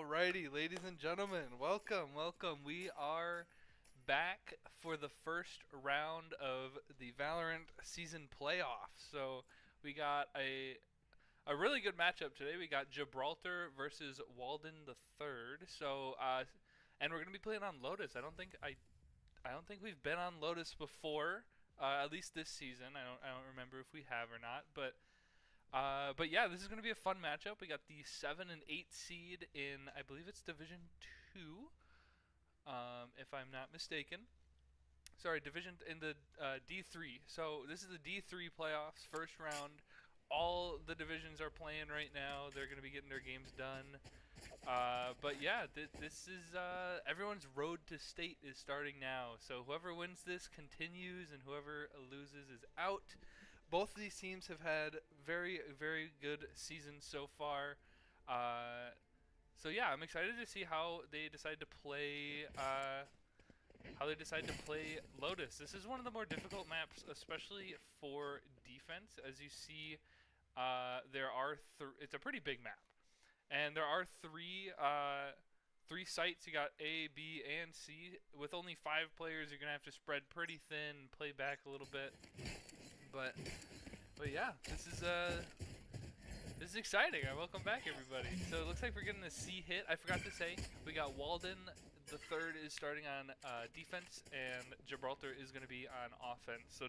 Alrighty, ladies and gentlemen, welcome. We are back for the first round of the Valorant season playoffs. So we got a really good matchup today. We got Gibraltar versus Walden III. And we're gonna be playing on Lotus. I don't think we've been on Lotus before, at least this season. I don't remember if we have or not, but yeah, this is going to be a fun matchup. We got the 7 and 8 seed in, I believe it's Division 2, if I'm not mistaken. Sorry, Division in the D3. So this is the D3 playoffs, first round. All the divisions are playing right now. They're going to be getting their games done. But yeah, this is everyone's road to state is starting now. So whoever wins this continues, and whoever loses is out. Both of these teams have had very good seasons so far. So yeah, I'm excited to see how they decide to play. Lotus. This is one of the more difficult maps, especially for defense. As you see, it's a pretty big map. And there are three sites. You got A, B, and C. With only 5 players, you're gonna have to spread pretty thin, play back a little bit. But yeah, this is exciting. Welcome back, everybody. So it looks like we're getting a C hit. I forgot to say we got Walden III is starting on defense, and Gibraltar is going to be on offense. So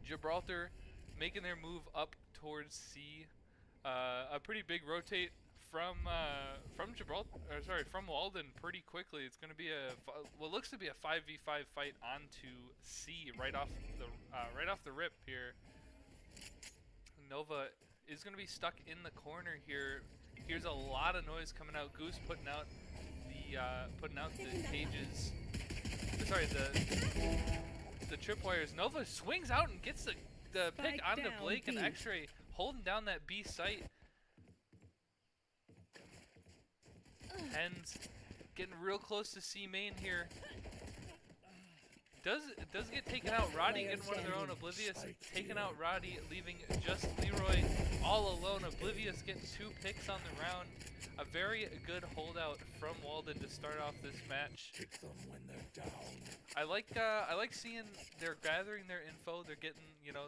Gibraltar making their move up towards C. A pretty big rotate from Walden pretty quickly. It's going to be what looks to be a 5v5 fight onto C right off the rip here. Nova is going to be stuck in the corner here. Here's a lot of noise coming out. Goose putting out the cages. Sorry, the tripwires. Nova swings out and gets the pick onto Blake, and X-Ray holding down that B site. Hens getting real close to C main here. Does get taken out. Roddy getting one of their own. Oblivious taking out Roddy, leaving just Leroy all alone. Oblivious getting 2 picks on the round. A very good holdout from Walden to start off this match. Kick them when they're down. I like seeing they're gathering their info. They're getting,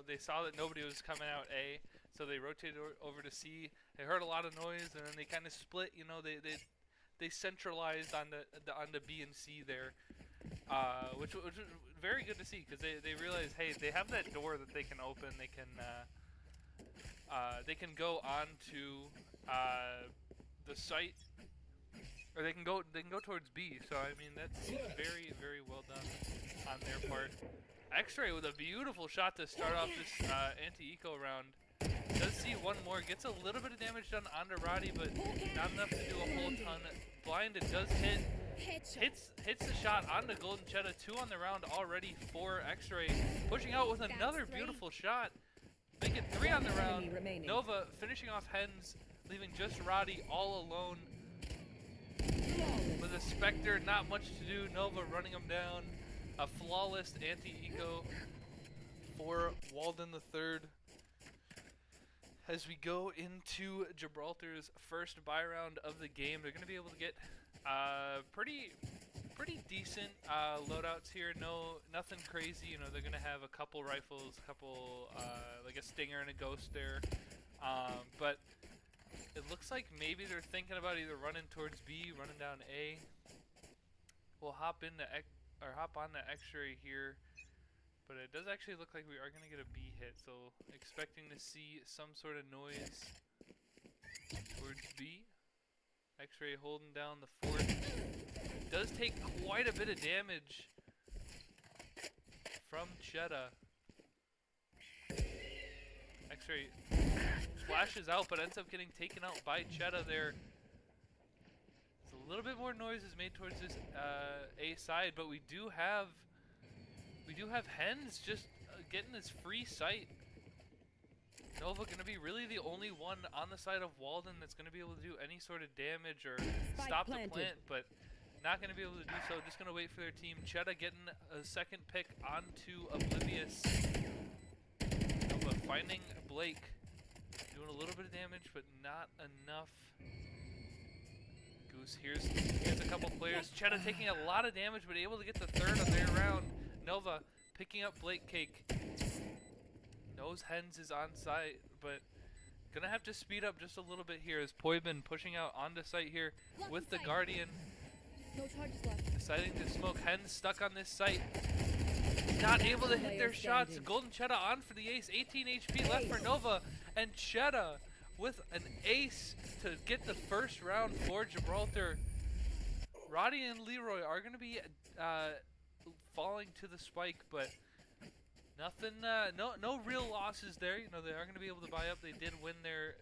they saw that nobody was coming out A, so they rotated over to C. They heard a lot of noise, and then they kind of split. They centralized on the B and C there, which was very good to see, because they realized, hey, they have that door that they can open. They can go on to the site, or they can go towards B. So I mean, that's very well done on their part. X-Ray with a beautiful shot to start off this anti-eco round. Does see one more, gets a little bit of damage done onto Roddy, but not enough to do a whole ton. Blinded does hits the shot onto Golden Cheetah. 2 on the round already for X-Ray, pushing out with another beautiful shot. Make it 3 on the round. Nova finishing off Hens, leaving just Roddy all alone. With a Spectre, not much to do. Nova running him down. A flawless anti-eco for Walden III. As we go into Gibraltar's first buy round of the game, they're going to be able to get pretty decent loadouts here. Nothing crazy. They're going to have a couple rifles, like a Stinger and a Ghost there. But it looks like maybe they're thinking about either running towards B, running down A. We'll hop on the X-Ray here. But it does actually look like we are going to get a B hit, so expecting to see some sort of noise towards B. X-Ray holding down the fort. Does take quite a bit of damage from Cheetah. X-Ray flashes out, but ends up getting taken out by Cheetah there. So a little bit more noise is made towards this A side, but we do have Hens just getting this free sight. Nova going to be really the only one on the side of Walden that's going to be able to do any sort of damage or stop the plant, but not going to be able to do so. Just going to wait for their team. Cheetah getting a second pick onto Oblivious. Nova finding Blake. Doing a little bit of damage, but not enough. Goose. Here's a couple players. Cheddar taking a lot of damage, but able to get the third of their round. Nova picking up Blake Cake. Knows Hens is on site, but gonna have to speed up just a little bit here as Poibin pushing out onto site here with the Guardian. No charges left. Deciding to smoke. Hens stuck on this site. Not able to hit their shots. Golden Cheddar on for the ace. 18 HP left for Nova. And Cheddar with an ace to get the first round for Gibraltar. Roddy and Leroy are going to be falling to the spike, but nothing, no real losses there. You know, they are going to be able to buy up. They did win their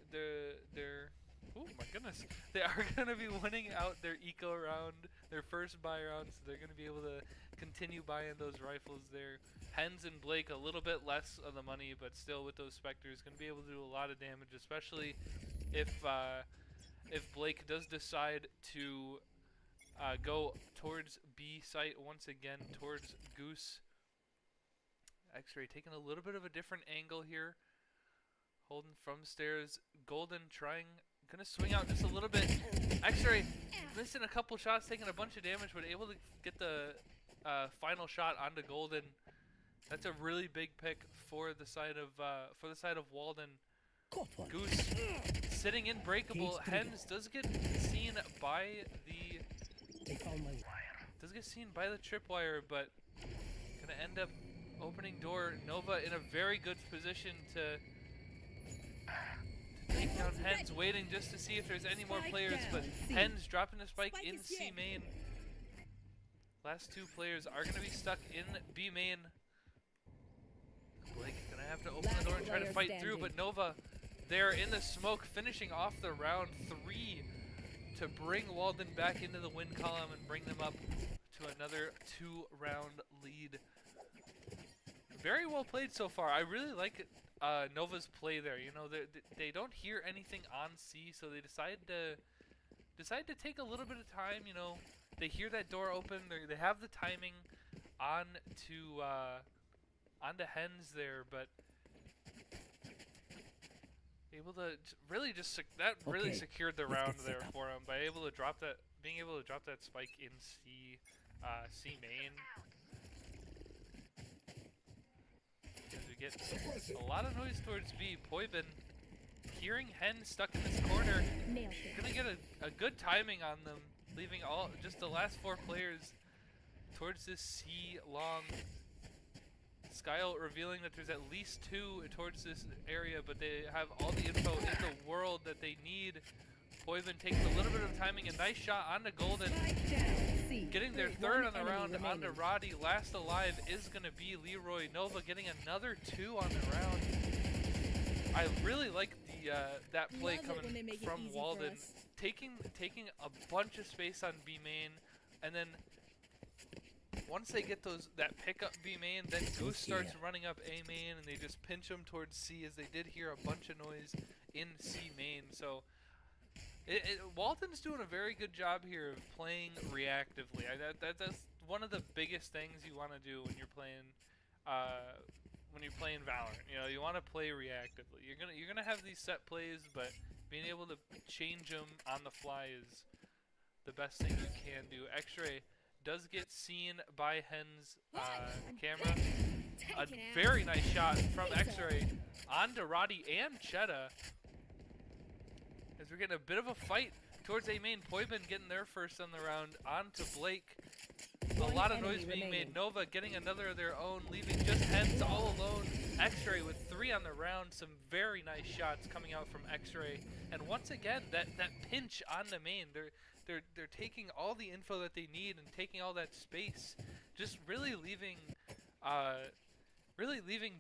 oh my goodness. They are going to be winning out their eco round, their first buy round, so they're going to be able to continue buying those rifles there. Hens and Blake a little bit less of the money, but still with those Spectres, going to be able to do a lot of damage, especially if Blake does decide to go towards B site once again, towards Goose. X-Ray taking a little bit of a different angle here. Holding from stairs. Golden trying, gonna swing out just a little bit. X-Ray missing a couple shots, taking a bunch of damage, but able to get the final shot onto Golden. That's a really big pick for the side of Walden. Goose sitting in breakable. Hens does get seen by the tripwire, but gonna end up opening door. Nova in a very good position to take down Hens, waiting just to see if there's any more players, but Hens dropping the spike in C main. Last two players are gonna be stuck in B main. Blake gonna have to open the door and try to fight through, but Nova there in the smoke, finishing off the round 3 to bring Walden back into the win column and bring them up to another 2-round lead. Very well played so far. I really like Nova's play there. You know, they don't hear anything on C, so they decide to take a little bit of time. You know, they hear that door open. They have the timing on to onto Hens there, but able to really just really secured the round there for him by being able to drop that spike in C main. As we get a lot of noise towards B. Poibin hearing Hen stuck in this corner. Gonna get a good timing on them, leaving just the last 4 players towards this C long. Skyle revealing that there's at least 2 towards this area, but they have all the info in the world that they need. Poibin takes a little bit of timing, a nice shot onto Golden. Getting their third on the round onto Roddy. Last alive is going to be Leroy. Nova getting another 2 on the round. I really like that play coming from Walden. Taking a bunch of space on B main, and then once they get that pickup B main, then Goose starts running up A main, and they just pinch them towards C, as they did hear a bunch of noise in C main. So Walden's doing a very good job here of playing reactively. That's one of the biggest things you want to do when you're playing Valorant. You know, you want to play reactively. You're gonna have these set plays, but being able to change them on the fly is the best thing you can do. X-Ray does get seen by Hen's camera. A very nice shot from X-Ray onto Roddy and Cheddar. As we're getting a bit of a fight towards A main. Poibin getting their first on the round onto Blake. A lot of noise being made. Nova getting another of their own, leaving just Hens all alone. X-Ray with 3 on the round. Some very nice shots coming out from X-Ray. And once again, that pinch on the main. They're taking all the info that they need and taking all that space. Just really leaving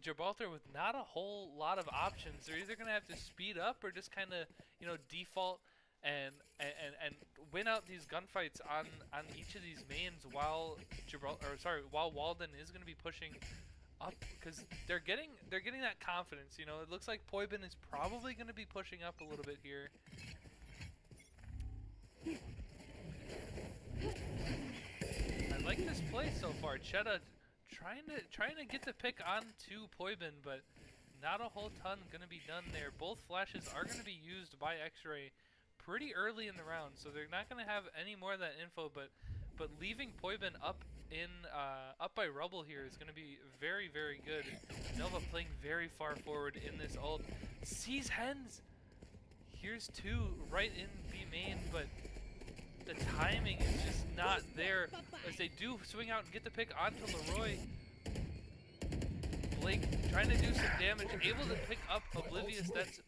Gibraltar with not a whole lot of options. They're either gonna have to speed up or just kind of, you know, default and win out these gunfights on each of these mains while Walden is gonna be pushing up, because they're getting that confidence. You know, it looks like Poibin is probably gonna be pushing up a little bit here. I like this play so far. Cheddar trying to get the pick onto Poibin, but not a whole ton gonna be done there. Both flashes are gonna be used by X-Ray pretty early in the round, so they're not going to have any more of that info. But leaving Poibin up by rubble here is going to be very, very good. Nova playing very far forward in this ult. Sees hens. Here's two right in B main, but the timing is just not there as they do swing out and get the pick onto Leroy. Blake trying to do some damage, able to pick up Oblivious. That's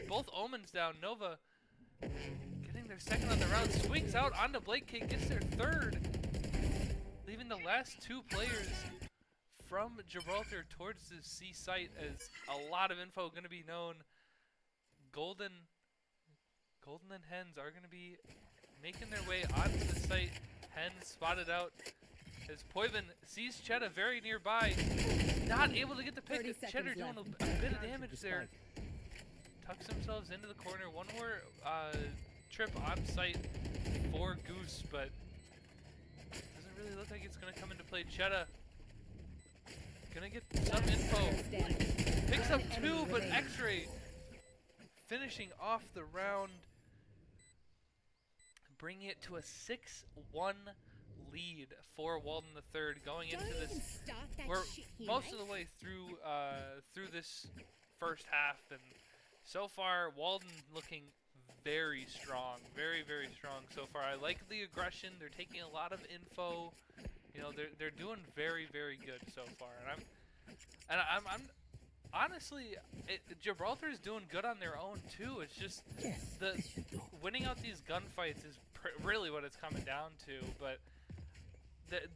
both Omens down. Nova getting their second on the round, swings out onto Blake King, gets their third, leaving the last two players from Gibraltar towards the C site as a lot of info going to be known. Golden and Hens are going to be making their way onto the site. Hens spotted out as Poibin sees Cheddar very nearby. Not able to get the pick. Cheddar doing a bit of damage there. Tucks themselves into the corner. One more trip on site for Goose, but doesn't really look like it's going to come into play. Cheddar gonna get some info. Picks up two, but X-Ray finishing off the round, bringing it to a 6-1 lead for Walden III going into this. We're most of the way through through this first half, and so far Walden looking very strong, very, very strong so far. I like the aggression. They're taking a lot of info. You know, they're doing very, very good so far, and I'm honestly, Gibraltar is doing good on their own too. It's just the winning out these gunfights is really what it's coming down to. But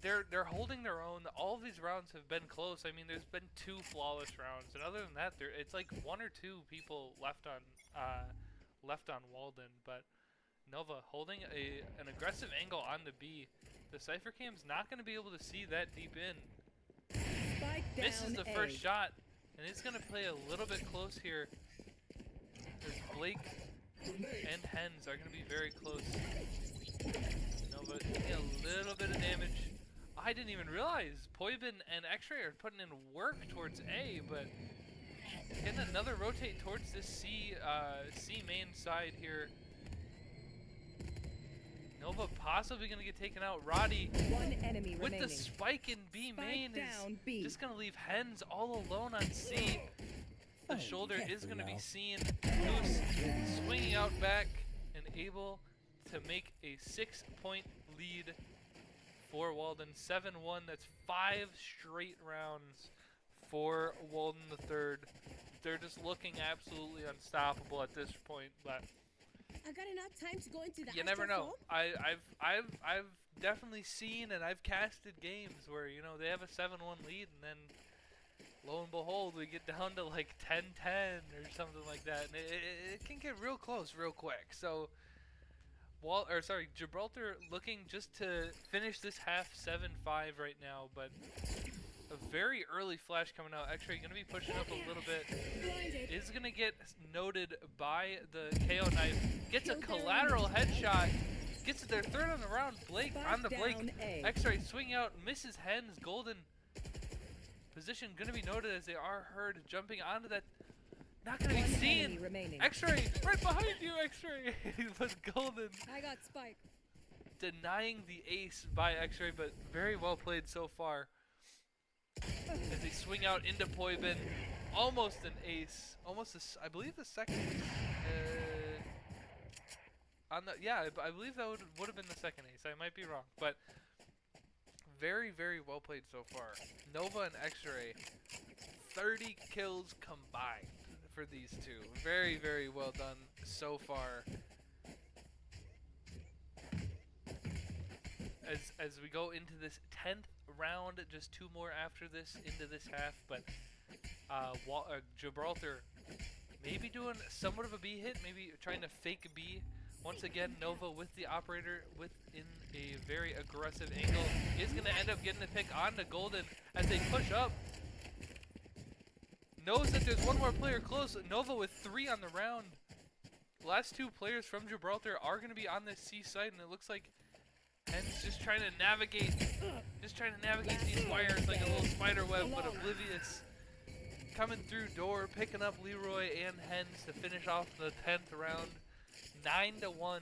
they're holding their own. All of these rounds have been close. I mean, there's been 2 flawless rounds, and other than that, it's like 1 or 2 people left on Walden. But Nova holding an aggressive angle on the B. The Cypher Cam's not going to be able to see that deep in. Misses the first shot, and it's going to play a little bit close here. As Blake and Hens are going to be very close. Nova taking a little bit of damage. I didn't even realize Poibin and X-Ray are putting in work towards A, but getting another rotate towards this C main side here. Nova possibly going to get taken out. Roddy with the spike in B main is just going to leave Hens all alone on C. The shoulder is going to be seen. Goose swinging out back and able to make a 6-point lead for Walden. 7-1. That's 5 straight rounds for Walden III. They're just looking absolutely unstoppable at this point, but I got enough time to go into the you never know. I've definitely seen and I've casted games where, you know, they have a 7-1 lead and then lo and behold we get down to like 10-10 or something like that, and it can get real close real quick. So Gibraltar looking just to finish this half 7-5 right now, but a very early flash coming out. Actually going to be pushing up a little bit. Is going to get noted by the KO knife. Gets a collateral headshot. Gets their third on the round. Blake on the Blake. X-Ray swing out. Misses Hens. Golden position going to be noted as they are heard jumping onto that. Not going to be seen. X-Ray right behind you, X-Ray. But Golden. I got Spike. Denying the ace by X-Ray, but very well played so far. As they swing out into Poibin, almost an ace, I believe the second. I believe that would have been the second ace. I might be wrong, but very, very well played so far. Nova and X-Ray, 30 kills combined for these two. Very, very well done so far. As we go into this 10th round, just 2 more after this into this half, but Gibraltar maybe doing somewhat of a B hit, maybe trying to fake a B. Once again, Nova with the operator within a very aggressive angle is going to end up getting the pick onto Golden as they push up. Knows that there's one more player close. Nova with 3 on the round. The last 2 players from Gibraltar are going to be on this C side, and it looks like Hens just trying to navigate these wires like a little spider web, but Oblivious coming through door, picking up Leroy and Hens to finish off the 10th round. 9-1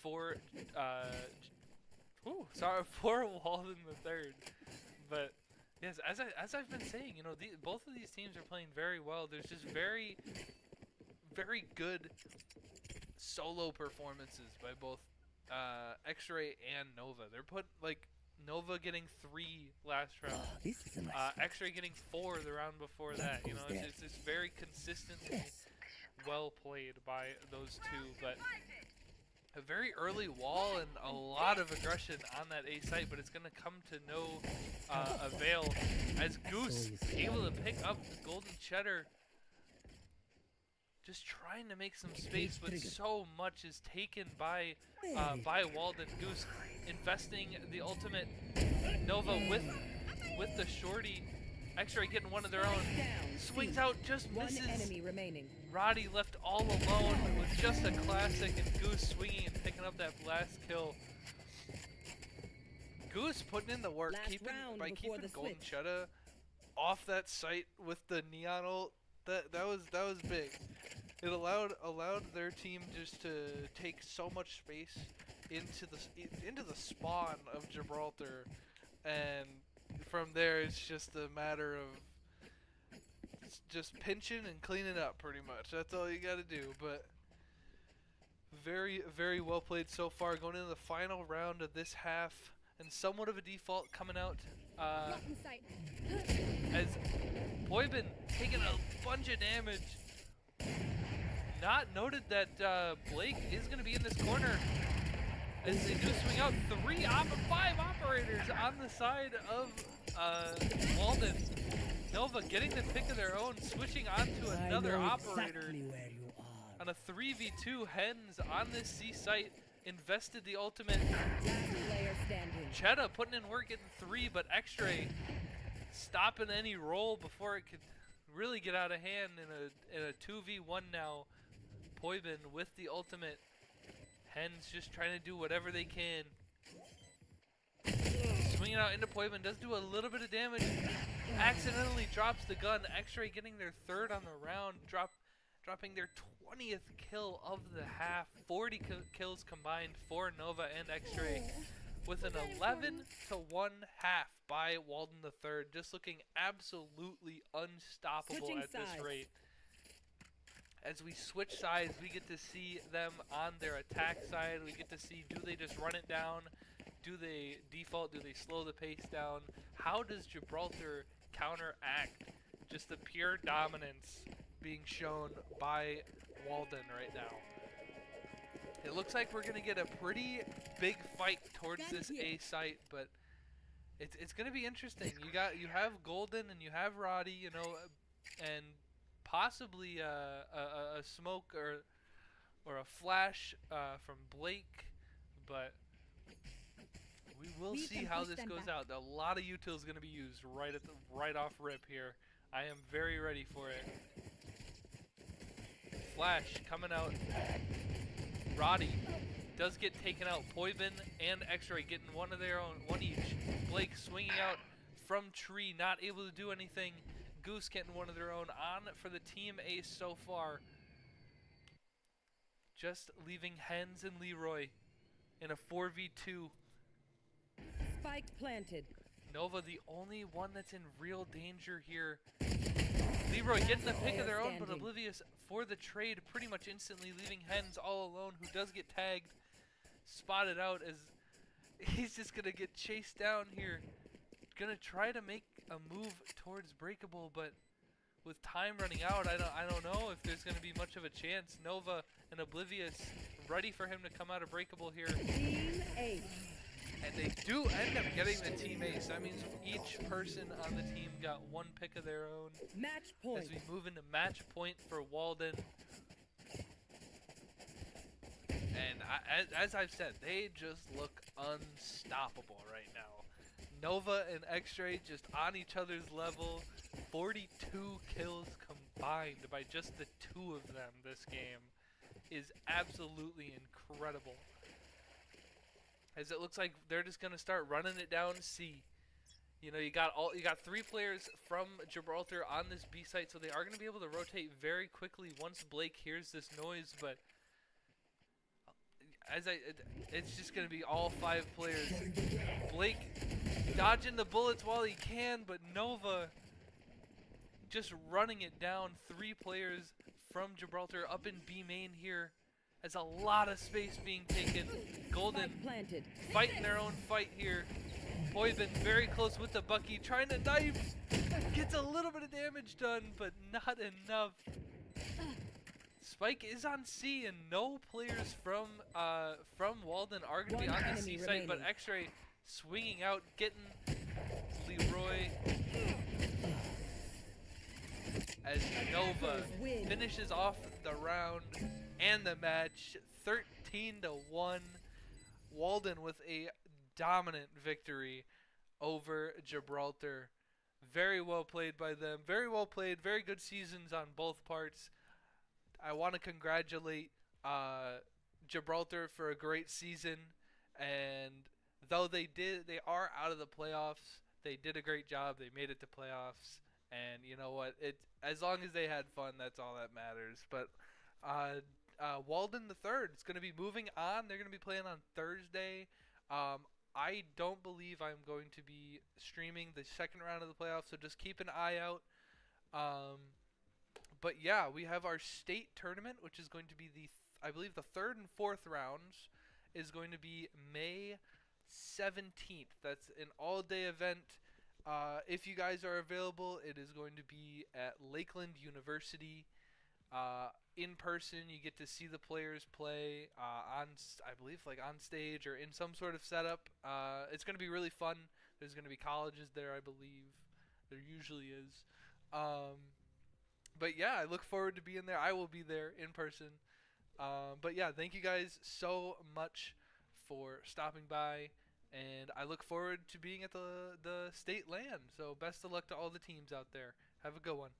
for for Walden III. But yes, as I've been saying, you know, both of these teams are playing very well. There's just very good solo performances by both X-Ray and Nova. They're Nova getting 3 last round. This is a nice X-Ray getting 4 the round before that. You know, it's very consistently well played by those two, but a very early wall and a lot of aggression on that A site, but it's going to come to no avail as Goose able to pick up the golden cheddar. Just trying to make some space, but so much is taken by Walden. Goose investing the ultimate. Nova with the shorty. X-Ray getting one of their own. Swings out, just misses. One enemy remaining. Roddy left all alone with just a classic, and Goose swinging and picking up that last kill. Goose putting in the work, keeping Golden Cheddar off that site with the neon ult. That was big. It allowed their team just to take so much space into the spawn of Gibraltar, and from there it's just a matter of just pinching and cleaning up pretty much. That's all you got to do. But very, very well played so far, going into the final round of this half, and somewhat of a default coming out as Poibin taking a bunch of damage. Not noted that Blake is going to be in this corner as they do swing out 5 operators on the side of Walden. Nova getting the pick of their own, switching onto another operator on a 3v2. Hens on this C site invested the ultimate. Chetta putting in work, getting 3, but X-Ray stopping any roll before it could really get out of hand in a 2v1 now. Poibin with the ultimate. Hens just trying to do whatever they can. Swinging out into Poibin, does do a little bit of damage. Accidentally drops the gun. X-Ray getting their 3rd on the round, dropping their 20th kill of the half. 40 kills combined for Nova and X-Ray, with an 11-1 half by Walden III, just looking absolutely unstoppable at this rate. As we switch sides, we get to see them on their attack side. We get to see, do they just run it down? Do they default? Do they slow the pace down? How does Gibraltar counteract just the pure dominance being shown by Walden right now? It looks like we're going to get a pretty big fight towards this A site, but it's going to be interesting. You have Golden and you have Roddy, you know, and possibly a smoke or a flash from Blake, but we will see how this goes out. A lot of util is going to be used right off rip here. I am very ready for it. Flash coming out. Roddy does get taken out. Poibin and X-Ray getting one of their own, one each. Blake swinging out from tree, not able to do anything. Goose getting one of their own on for the team ace so far. Just leaving Hens and Leroy in a 4v2. Spike planted. Nova the only one that's in real danger here. Leroy getting the pick of their own, but oblivious for the trade pretty much instantly, leaving Hens all alone, who does get tagged. Spotted out as he's just going to get chased down here. Going to try to make a move towards breakable, but with time running out, I don't know if there's going to be much of a chance. Nova and Oblivious ready for him to come out of breakable here. Team ace. And they do end up getting the team ace. That means each person on the team got 1 pick of their own. Match point. As we move into match point for Walden. And as I've said, they just look unstoppable right now. Nova and X-Ray just on each other's level. 42 kills combined by just the 2 of them this game is absolutely incredible. As it looks like they're just going to start running it down C. You know, you got 3 players from Gibraltar on this B site, so they are going to be able to rotate very quickly once Blake hears this noise. But it's just going to be all 5 players. Blake dodging the bullets while he can, but Nova just running it down. 3 players from Gibraltar up in B main here. Has a lot of space being taken. Golden Spike planted. fighting their own fight here. Boyben very close with the Bucky, trying to knife. Gets a little bit of damage done, but not enough. Spike is on C, and no players from Walden are going to be One on the C enemy site, but remaining. X-Ray swinging out, getting Leroy as Nova win. finishes off the round and the match 13-1. Walden with a dominant victory over Gibraltar. Very well played by them. Very well played. Very good seasons on both parts. I want to congratulate Gibraltar for a great season, and though they are out of the playoffs, they did a great job. They made it to playoffs, and you know what? As long as they had fun, that's all that matters. But Walden III is going to be moving on. They're going to be playing on Thursday. I don't believe I'm going to be streaming the second round of the playoffs, so just keep an eye out. But yeah, we have our state tournament, which is going to be I believe the 3rd and 4th rounds is going to be May 17th. That's an all-day event. If you guys are available, it is going to be at Lakeland University. In person, you get to see the players play I believe, like on stage or in some sort of setup. It's going to be really fun. There's going to be colleges there, I believe. There usually is. But yeah, I look forward to being there. I will be there in person. But yeah, thank you guys so much for stopping by, and I look forward to being at the state LAN. So best of luck to all the teams out there. Have a good one.